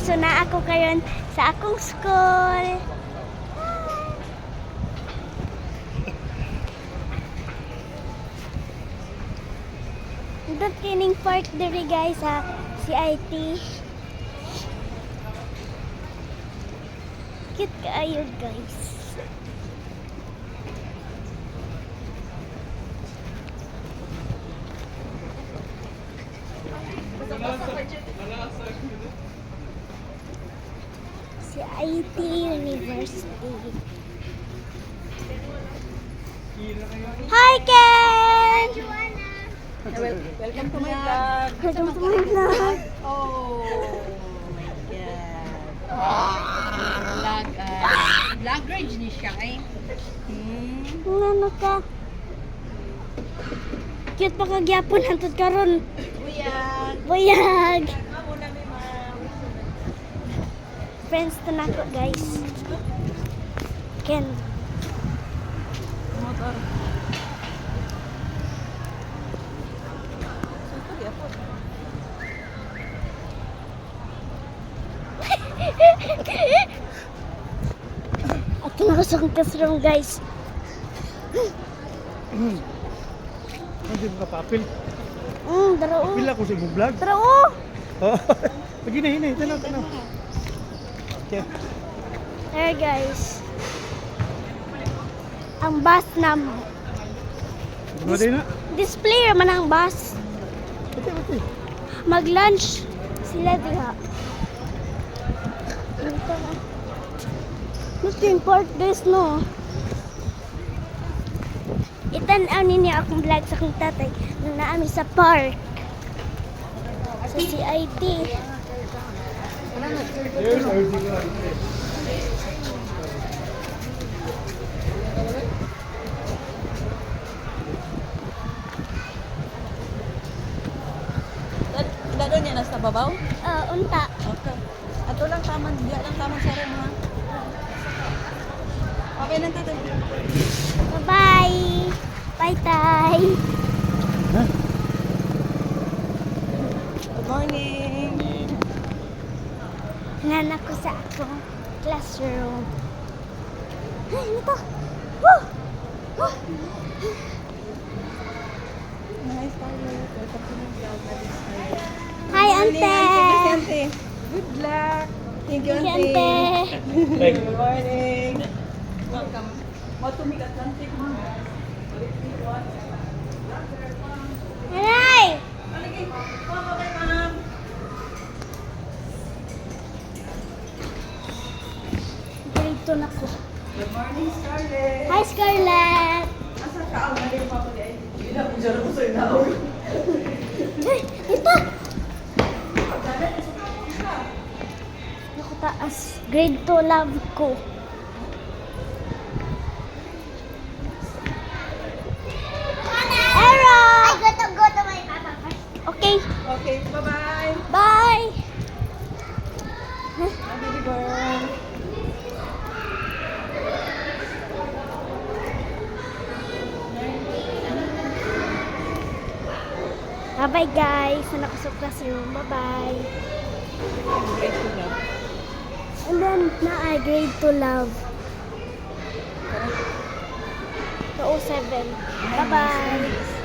So na ako karon sa akong school. Dot kining park diri guys sa CIT. Cute kaayo guys. CIT University. Hi Ken! Welcome to my vlog. Welcome to my vlog. Oh my God. Vlog rage ni siya eh. Ano ka? Cute pa kagyapon hantod karon. Buyag. Buyag. Amo na mi ma'am. Friends to nako guys. Ken. Motor. Saan di ako? Ato na sa classroom guys. Hindi mo kapapil. Daro. Pila ko sa imong vlog. Daro. Pagi na hinay, tanaw. Okay. There guys. Ang bus nam. Ano din na? Display man ang bus. Pati. Mag-lunch sila diha. Nothing park guys no. Itan-aw ninyo akong vlog sa akong tatay nung naami sa park. Sa CIT. Dado niya nasa babaw? Unta. Okay. Ato lang taman, diya lang taman sa rin ha. Okay lang tatay. Bye-bye. Bye, Tay. Good morning. Nanak ko sa akong classroom. Ay, ano to? Woo! Woo! Nice tayo. Welcome to my vlog. Hi, Ante. Ante. Good luck. Thank you, Thank you, Ante. Ante. Good morning. Welcome. Matumig Atlantic mo. Aray! Aligi. Bye, ma'am. Dito na ko. Good morning, Scarlett. Hi, Scarlett. Asa ka ang mali pa ko di ay. Hindi na kung dyan ako sa inaw. Ay, ito. Ako taas. Grade 2 love ko. Error! I got to go to my papa first. Okay. Okay, bye-bye. Bye. Bye, baby girl. Bye-bye guys. Sana ko sa classroom. Bye-bye. Grade 2 na. And then, na grade 2 love. Sa 07. Bye-bye.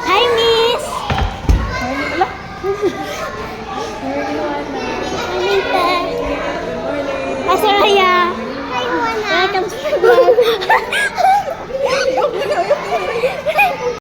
Hi, Miss! Ay, wala. Hi, Nita. Good morning. Hi, Saraya. Hi, Uana. Welcome to the vlog.